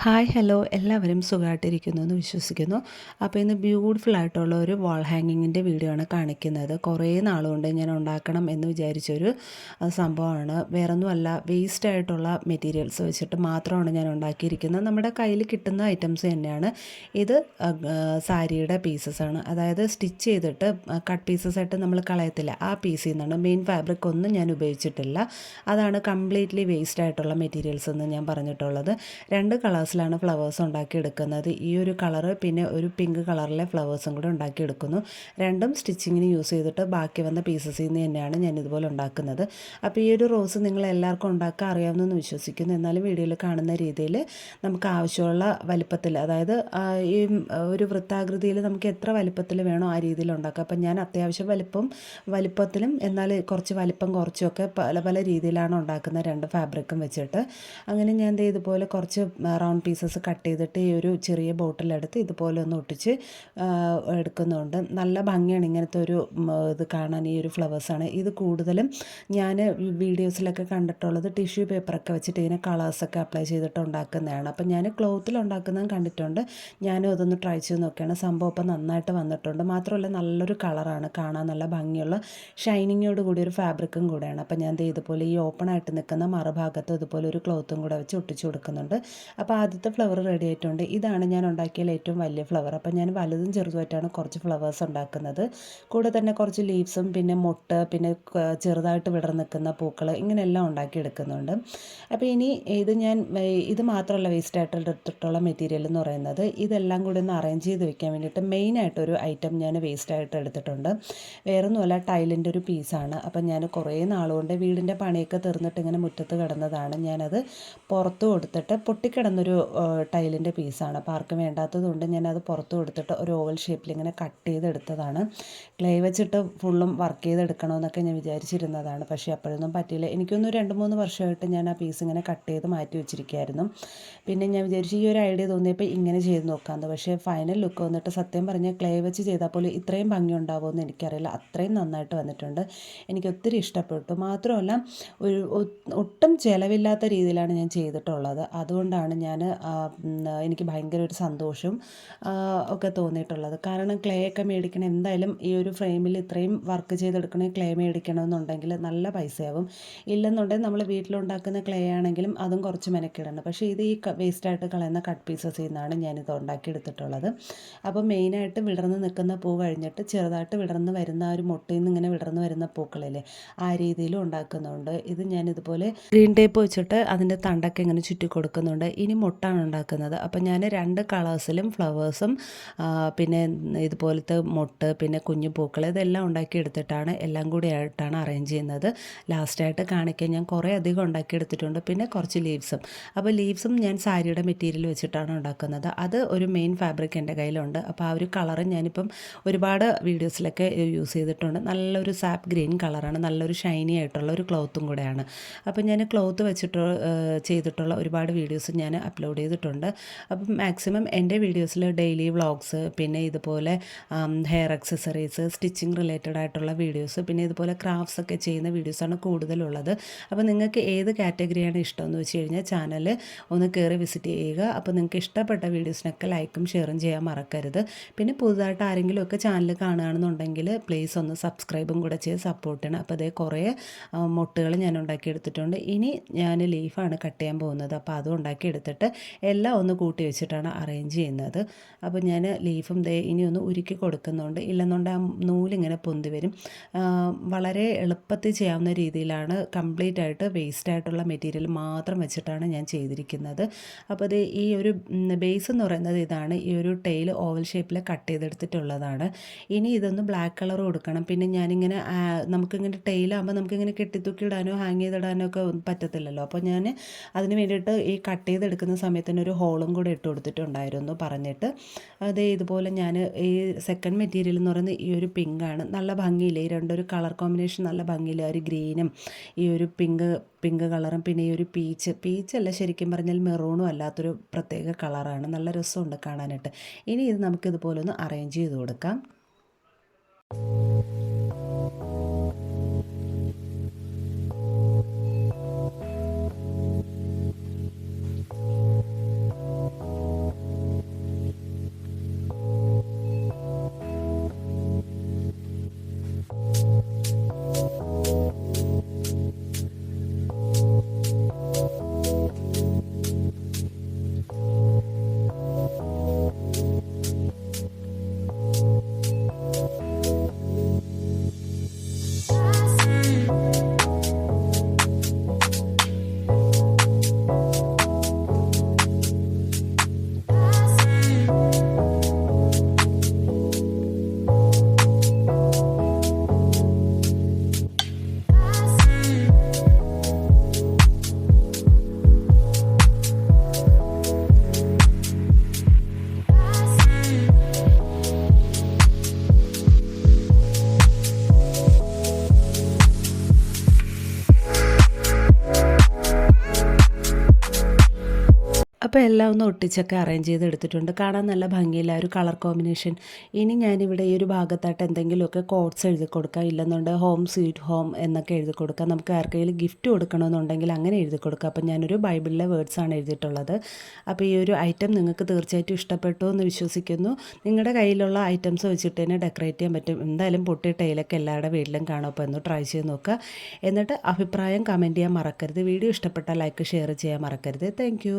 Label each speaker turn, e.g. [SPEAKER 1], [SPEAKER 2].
[SPEAKER 1] Hi hello എല്ലാവരും സുഖമായിട്ടിരിക്കുന്നു എന്ന് വിശ്വസിക്കുന്നു. അപ്പോൾ ഇന്ന് ബ്യൂട്ടിഫുൾ ആയിട്ടുള്ള ഒരു വാൾ ഹാങ്ങിങ്ങിൻ്റെ വീഡിയോ ആണ് കാണിക്കുന്നത്. കുറേ നാളുകൊണ്ട് ഞാൻ ഉണ്ടാക്കണം എന്ന് വിചാരിച്ചൊരു സംഭവമാണ്. വേറൊന്നുമല്ല, വേസ്റ്റ് ആയിട്ടുള്ള മെറ്റീരിയൽസ് വെച്ചിട്ട് മാത്രമാണ് ഞാൻ ഉണ്ടാക്കിയിരിക്കുന്നത്. നമ്മുടെ കയ്യിൽ കിട്ടുന്ന ഐറ്റംസ് തന്നെയാണ്. ഇത് സാരിയുടെ പീസസാണ്, അതായത് സ്റ്റിച്ച് ചെയ്തിട്ട് കട്ട് പീസസ് ആയിട്ട് നമ്മൾ കളയത്തില്ല, ആ പീസിൽ നിന്നാണ്. മെയിൻ ഫാബ്രിക് ഒന്നും ഞാൻ ഉപയോഗിച്ചിട്ടില്ല. അതാണ് കംപ്ലീറ്റ്ലി വേസ്റ്റ് ആയിട്ടുള്ള മെറ്റീരിയൽസ് എന്ന് ഞാൻ പറഞ്ഞിട്ടുള്ളത്. രണ്ട് കളേഴ്സിലാണ് ഫ്ലവേഴ്സ് ഉണ്ടാക്കിയെടുക്കുന്നത്. ഈ ഒരു കളറ് പിന്നെ ഒരു പിങ്ക് കളറിലെ ഫ്ലവേഴ്സും കൂടെ ഉണ്ടാക്കിയെടുക്കുന്നു. രണ്ടും സ്റ്റിച്ചിങ്ങിന് യൂസ് ചെയ്തിട്ട് ബാക്കി വന്ന പീസസിൽ നിന്ന് തന്നെയാണ് ഞാൻ ഇതുപോലെ ഉണ്ടാക്കുന്നത്. അപ്പോൾ ഈ ഒരു റോസ് നിങ്ങൾ എല്ലാവർക്കും ഉണ്ടാക്കാൻ അറിയാമെന്ന് വിശ്വസിക്കുന്നു. എന്നാലും വീഡിയോയിൽ കാണുന്ന രീതിയിൽ നമുക്ക് ആവശ്യമുള്ള വലിപ്പത്തിൽ, അതായത് ഈ ഒരു വൃത്താകൃതിയിൽ നമുക്ക് എത്ര വലിപ്പത്തിൽ വേണോ ആ രീതിയിൽ ഉണ്ടാക്കാം. അപ്പം ഞാൻ അത്യാവശ്യം വലിപ്പത്തിലും എന്നാൽ കുറച്ച് വലിപ്പം കുറച്ചൊക്കെ പല പല രീതിയിലാണ് ഉണ്ടാക്കുന്നത്, രണ്ട് ഫാബ്രിക്കും വെച്ചിട്ട്. അങ്ങനെ ഞാൻ ഇതുപോലെ കുറച്ച് റൗണ്ട് പീസസ് കട്ട് ചെയ്തിട്ട് ഈ ഒരു ചെറിയ ബോട്ടിലെടുത്ത് ഇതുപോലെ ഒന്ന് ഒട്ടിച്ച് എടുക്കുന്നുണ്ട്. നല്ല ഭംഗിയാണ് ഇങ്ങനത്തെ ഒരു ഇത് കാണാൻ. ഈ ഒരു ഫ്ലവേഴ്സാണ് ഇത് കൂടുതലും ഞാൻ വീഡിയോസിലൊക്കെ കണ്ടിട്ടുള്ളത്. ടിഷ്യൂ പേപ്പറൊക്കെ വെച്ചിട്ട് ഇതിനെ കളേഴ്സൊക്കെ അപ്ലൈ ചെയ്തിട്ട് ഉണ്ടാക്കുന്നതാണ്. അപ്പം ഞാൻ ക്ലോത്തിൽ ഉണ്ടാക്കുന്നതും കണ്ടിട്ടുണ്ട്. ഞാനും അതൊന്ന് ട്രൈ ചെയ്ത് നോക്കിയാണ്. സംഭവം ഇപ്പം നന്നായിട്ട് വന്നിട്ടുണ്ട്. മാത്രമല്ല നല്ലൊരു കളറാണ് കാണാൻ, നല്ല ഭംഗിയുള്ള ഷൈനിങ്ങോട് കൂടി ഒരു ഫാബ്രിക്കും കൂടെയാണ്. അപ്പം ഞാൻ ഇതുപോലെ ഈ ഓപ്പണായിട്ട് നിൽക്കുന്ന മറുഭാഗത്ത് ഇതുപോലെ ഒരു ക്ലോത്തും കൂടെ വെച്ച് ഒട്ടിച്ച് കൊടുക്കുന്നുണ്ട്. അപ്പോൾ ആദ്യത്തെ ഫ്ലവർ റെഡി ആയിട്ടുണ്ട്. ഇതാണ് ഞാൻ ഉണ്ടാക്കിയതിൽ ഏറ്റവും വലിയ ഫ്ലവർ. അപ്പോൾ ഞാൻ വലുതും ചെറുതുമായിട്ടാണ് കുറച്ച് ഫ്ലവേഴ്സ് ഉണ്ടാക്കുന്നത്. കൂടെ തന്നെ കുറച്ച് ലീവ്സും പിന്നെ മൊട്ട് പിന്നെ ചെറുതായിട്ട് വിടർന്ന് നിൽക്കുന്ന പൂക്കൾ ഇങ്ങനെയെല്ലാം ഉണ്ടാക്കിയെടുക്കുന്നുണ്ട്. അപ്പോൾ ഇനി ഇത് മാത്രമല്ല വേസ്റ്റ് ആയിട്ട് എടുത്തിട്ടുള്ള മെറ്റീരിയൽ എന്ന് പറയുന്നത്. ഇതെല്ലാം കൂടി ഒന്ന് അറേഞ്ച് ചെയ്ത് വെക്കാൻ വേണ്ടിയിട്ട് മെയിനായിട്ടൊരു ഐറ്റം ഞാൻ വേസ്റ്റായിട്ട് എടുത്തിട്ടുണ്ട്. വേറൊന്നുമല്ല, ടൈലിൻ്റെ ഒരു പീസാണ്. അപ്പം ഞാൻ കുറേ നാളുകൊണ്ട് വീടിൻ്റെ പണിയൊക്കെ തീർന്നിട്ട് ഇങ്ങനെ മുറ്റത്ത് കിടന്നതാണ്. ഞാനത് പുറത്ത് കൊടുത്തിട്ട് പൊട്ടിക്കിടന്നൊരു ടൈലിൻ്റെ പീസാണ്. അപ്പോൾ ആർക്കും വേണ്ടാത്തതുകൊണ്ട് ഞാനത് പുറത്ത് കൊടുത്തിട്ട് ഒരു ഓവൽ ഷേപ്പിൽ ഇങ്ങനെ കട്ട് ചെയ്തെടുത്തതാണ്. ക്ലേ വെച്ചിട്ട് ഫുള്ളും വർക്ക് ചെയ്തെടുക്കണമെന്നൊക്കെ ഞാൻ വിചാരിച്ചിരുന്നതാണ്. പക്ഷേ അപ്പോഴൊന്നും പറ്റിയില്ല. എനിക്കൊന്ന് 2-3 വർഷമായിട്ട് ഞാൻ ആ പീസ് ഇങ്ങനെ കട്ട് ചെയ്ത് മാറ്റി വെച്ചിരിക്കുകയായിരുന്നു. പിന്നെ ഞാൻ വിചാരിച്ചു ഈ ഒരു ഐഡിയ തോന്നിയപ്പോൾ ഇങ്ങനെ ചെയ്ത് നോക്കാമെന്ന്. പക്ഷേ ഫൈനൽ ലുക്ക് വന്നിട്ട് സത്യം പറഞ്ഞാൽ ക്ലേ വെച്ച് ചെയ്താൽ പോലും ഇത്രയും ഭംഗി ഉണ്ടാവുമെന്ന് എനിക്കറിയില്ല. അത്രയും നന്നായിട്ട് വന്നിട്ടുണ്ട്. എനിക്ക് ഒത്തിരി ഇഷ്ടപ്പെട്ടു. മാത്രമല്ല ഒട്ടും ചിലവില്ലാത്ത രീതിയിലാണ് ഞാൻ ചെയ്തിട്ടുള്ളത്. അതുകൊണ്ടാണ് എനിക്ക് ഭയങ്കര ഒരു സന്തോഷവും ഒക്കെ തോന്നിയിട്ടുള്ളത്. കാരണം ക്ലേ ഒക്കെ മേടിക്കണം, എന്തായാലും ഈ ഒരു ഫ്രെയിമിൽ ഇത്രയും വർക്ക് ചെയ്തെടുക്കണേ ക്ലേ മേടിക്കണമെന്നുണ്ടെങ്കിൽ നല്ല പൈസയാവും. ഇല്ലെന്നുണ്ടെങ്കിൽ നമ്മൾ വീട്ടിലുണ്ടാക്കുന്ന ക്ലേ ആണെങ്കിലും അതും കുറച്ച് മെനക്കിടണം. പക്ഷേ ഇത് ഈ വേസ്റ്റായിട്ട് കളയുന്ന കട്ട് പീസസിൽ നിന്നാണ് ഞാനിത് ഉണ്ടാക്കിയെടുത്തിട്ടുള്ളത്. അപ്പോൾ മെയിനായിട്ട് വിടർന്ന് നിൽക്കുന്ന പൂ കഴിഞ്ഞിട്ട് ചെറുതായിട്ട് വിടർന്ന് വരുന്ന ആ ഒരു മുട്ടയിൽ നിന്ന് ഇങ്ങനെ വിടർന്ന് വരുന്ന പൂക്കളില്ലേ, ആ രീതിയിലും ഉണ്ടാക്കുന്നുണ്ട്. ഇത് ഞാനിതുപോലെ ഗ്രീൻ ടേപ്പ് വെച്ചിട്ട് അതിൻ്റെ തണ്ടൊക്കെ ഇങ്ങനെ ചുറ്റി കൊടുക്കുന്നുണ്ട്. ഇനി മുട്ടാണ് ഉണ്ടാക്കുന്നത്. അപ്പം ഞാൻ 2 കളേഴ്സിലും ഫ്ലവേഴ്സും പിന്നെ ഇതുപോലത്തെ മുട്ട് പിന്നെ കുഞ്ഞു പൂക്കൾ ഇതെല്ലാം ഉണ്ടാക്കിയെടുത്തിട്ടാണ് എല്ലാം കൂടി ആയിട്ടാണ് അറേഞ്ച് ചെയ്യുന്നത്. ലാസ്റ്റായിട്ട് കാണിക്കാൻ ഞാൻ കുറേ അധികം ഉണ്ടാക്കിയെടുത്തിട്ടുണ്ട്. പിന്നെ കുറച്ച് ലീവ്സും. അപ്പോൾ ലീവ്സും ഞാൻ സാരിയുടെ മെറ്റീരിയൽ വെച്ചിട്ടാണ് ഉണ്ടാക്കുന്നത്. അത് ഒരു മെയിൻ ഫാബ്രിക് എൻ്റെ കയ്യിലുണ്ട്. അപ്പോൾ ആ ഒരു കളറ് ഞാനിപ്പം ഒരുപാട് വീഡിയോസിലൊക്കെ യൂസ് ചെയ്തിട്ടുണ്ട്. നല്ലൊരു സാപ്പ് ഗ്രീൻ കളറാണ്, നല്ലൊരു ഷൈനി ആയിട്ടുള്ള ഒരു ക്ലോത്തും കൂടെയാണ്. അപ്പോൾ ഞാൻ ക്ലോത്ത് വെച്ചിട്ട് ചെയ്തിട്ടുള്ള ഒരുപാട് വീഡിയോസ് ഞാൻ അപ്ലോഡ് ചെയ്തിട്ടുണ്ട്. അപ്പം മാക്സിമം എൻ്റെ വീഡിയോസിൽ ഡെയിലി വ്ളോഗ്സ് പിന്നെ ഇതുപോലെ ഹെയർ അക്സസറീസ് സ്റ്റിച്ചിങ് റിലേറ്റഡ് ആയിട്ടുള്ള വീഡിയോസ് പിന്നെ ഇതുപോലെ ക്രാഫ്റ്റ്സ് ഒക്കെ ചെയ്യുന്ന വീഡിയോസാണ് കൂടുതലുള്ളത്. അപ്പോൾ നിങ്ങൾക്ക് ഏത് കാറ്റഗറിയാണ് ഇഷ്ടമെന്ന് വെച്ച് കഴിഞ്ഞാൽ ചാനൽ ഒന്ന് കയറി വിസിറ്റ് ചെയ്യുക. അപ്പോൾ നിങ്ങൾക്ക് ഇഷ്ടപ്പെട്ട വീഡിയോസിനൊക്കെ ലൈക്കും ഷെയറും ചെയ്യാൻ മറക്കരുത്. പിന്നെ പുതുതായിട്ട് ആരെങ്കിലുമൊക്കെ ചാനൽ കാണുകയാണെന്നുണ്ടെങ്കിൽ പ്ലീസ് ഒന്ന് സബ്സ്ക്രൈബും കൂടെ ചെയ്ത് സപ്പോർട്ട് ചെയ്യണം. അപ്പോൾ അതേ കുറേ മുട്ടുകൾ ഞാൻ ഉണ്ടാക്കിയെടുത്തിട്ടുണ്ട്. ഇനി ഞാൻ ലീഫാണ് കട്ട് ചെയ്യാൻ പോകുന്നത്. അപ്പോൾ അതും ഉണ്ടാക്കിയെടുത്തിട്ട് എല്ലാം ഒന്ന് കൂട്ടി വെച്ചിട്ടാണ് അറേഞ്ച് ചെയ്യുന്നത്. അപ്പോൾ ഞാൻ ലീഫും ഇനി ഒന്ന് ഉരുക്കി കൊടുക്കുന്നുണ്ട്. ഇല്ലെന്നുണ്ടെങ്കിൽ ആ നൂലിങ്ങനെ പൊന്തി വരും. വളരെ എളുപ്പത്തിൽ ചെയ്യാവുന്ന രീതിയിലാണ് കംപ്ലീറ്റ് ആയിട്ട് വേസ്റ്റ് ആയിട്ടുള്ള മെറ്റീരിയൽ മാത്രം വെച്ചിട്ടാണ് ഞാൻ ചെയ്തിരിക്കുന്നത്. അപ്പോൾ ഈ ഒരു ബേസ് എന്ന് പറയുന്നത് ഇതാണ്. ഈ ഒരു ടെയിൽ ഓവൽ ഷേപ്പിൽ കട്ട് ചെയ്തെടുത്തിട്ടുള്ളതാണ്. ഇനി ഇതൊന്ന് ബ്ലാക്ക് കളർ കൊടുക്കണം. പിന്നെ ഞാനിങ്ങനെ നമുക്കിങ്ങനെ ടെയിലാകുമ്പോൾ നമുക്കിങ്ങനെ കെട്ടിത്തൂക്കി ഇടാനോ ഹാങ് ചെയ്തിടാനോ ഒക്കെ പറ്റത്തില്ലല്ലോ. അപ്പോൾ ഞാൻ അതിന് വേണ്ടിയിട്ട് ഈ കട്ട് ചെയ്തെടുക്കുന്ന സമയത്ത് തന്നെ ഒരു ഹോളും കൂടെ ഇട്ട് കൊടുത്തിട്ടുണ്ടായിരുന്നു പറഞ്ഞിട്ട്. ഇതുപോലെ ഞാൻ ഈ സെക്കൻഡ് മെറ്റീരിയൽ എന്ന് പറയുന്നത് ഈ ഒരു പിങ്കാണ്. നല്ല ഭംഗിയില്ലേ ഈ രണ്ടൊരു കളർ കോമ്പിനേഷൻ, നല്ല ഭംഗിയില്ല. ഒരു ഗ്രീനും ഈ ഒരു പിങ്ക് കളറും പിന്നെ ഈ ഒരു പീച്ചല്ല, ശരിക്കും പറഞ്ഞാൽ മെറൂണും അല്ലാത്തൊരു പ്രത്യേക കളറാണ്. നല്ല രസമുണ്ട് കാണാനായിട്ട്. ഇനി ഇത് നമുക്ക് ഇതുപോലെ ഒന്ന് അറേഞ്ച് ചെയ്ത് കൊടുക്കാം. അപ്പോൾ എല്ലാം ഒന്ന് ഒട്ടിച്ചൊക്കെ അറേഞ്ച് ചെയ്ത് എടുത്തിട്ടുണ്ട്. കാണാൻ നല്ല ഭംഗിയില്ല ഒരു കളർ കോമ്പിനേഷൻ. ഇനി ഞാനിവിടെ ഈ ഒരു ഭാഗത്തായിട്ട് എന്തെങ്കിലുമൊക്കെ കോട്ട്സ് എഴുതി കൊടുക്കാം, ഇല്ലെന്നുണ്ടെങ്കിൽ ഹോം സ്വീറ്റ് ഹോം എന്നൊക്കെ എഴുതി കൊടുക്കാം. നമുക്ക് ആർക്കെങ്കിലും ഗിഫ്റ്റ് കൊടുക്കണമെന്നുണ്ടെങ്കിൽ അങ്ങനെ എഴുതി കൊടുക്കാം. അപ്പോൾ ഞാനൊരു ബൈബിളിലെ വേർഡ്സാണ് എഴുതിയിട്ടുള്ളത്. അപ്പോൾ ഈ ഒരു ഐറ്റം നിങ്ങൾക്ക് തീർച്ചയായിട്ടും ഇഷ്ടപ്പെട്ടു എന്ന് വിശ്വസിക്കുന്നു. നിങ്ങളുടെ കയ്യിലുള്ള ഐറ്റംസ് വെച്ചിട്ട് തന്നെ ഡെക്കറേറ്റ് ചെയ്യാൻ പറ്റും. എന്തായാലും പൊട്ടി ടൈലൊക്കെ എല്ലാവരുടെ വീട്ടിലും കാണും. അപ്പോൾ ഒന്ന് ട്രൈ ചെയ്ത് നോക്കുക. എന്നിട്ട് അഭിപ്രായം കമൻറ്റ് ചെയ്യാൻ മറക്കരുത്. വീഡിയോ ഇഷ്ടപ്പെട്ടാൽ ലൈക്ക് ഷെയർ ചെയ്യാൻ മറക്കരുത്. താങ്ക്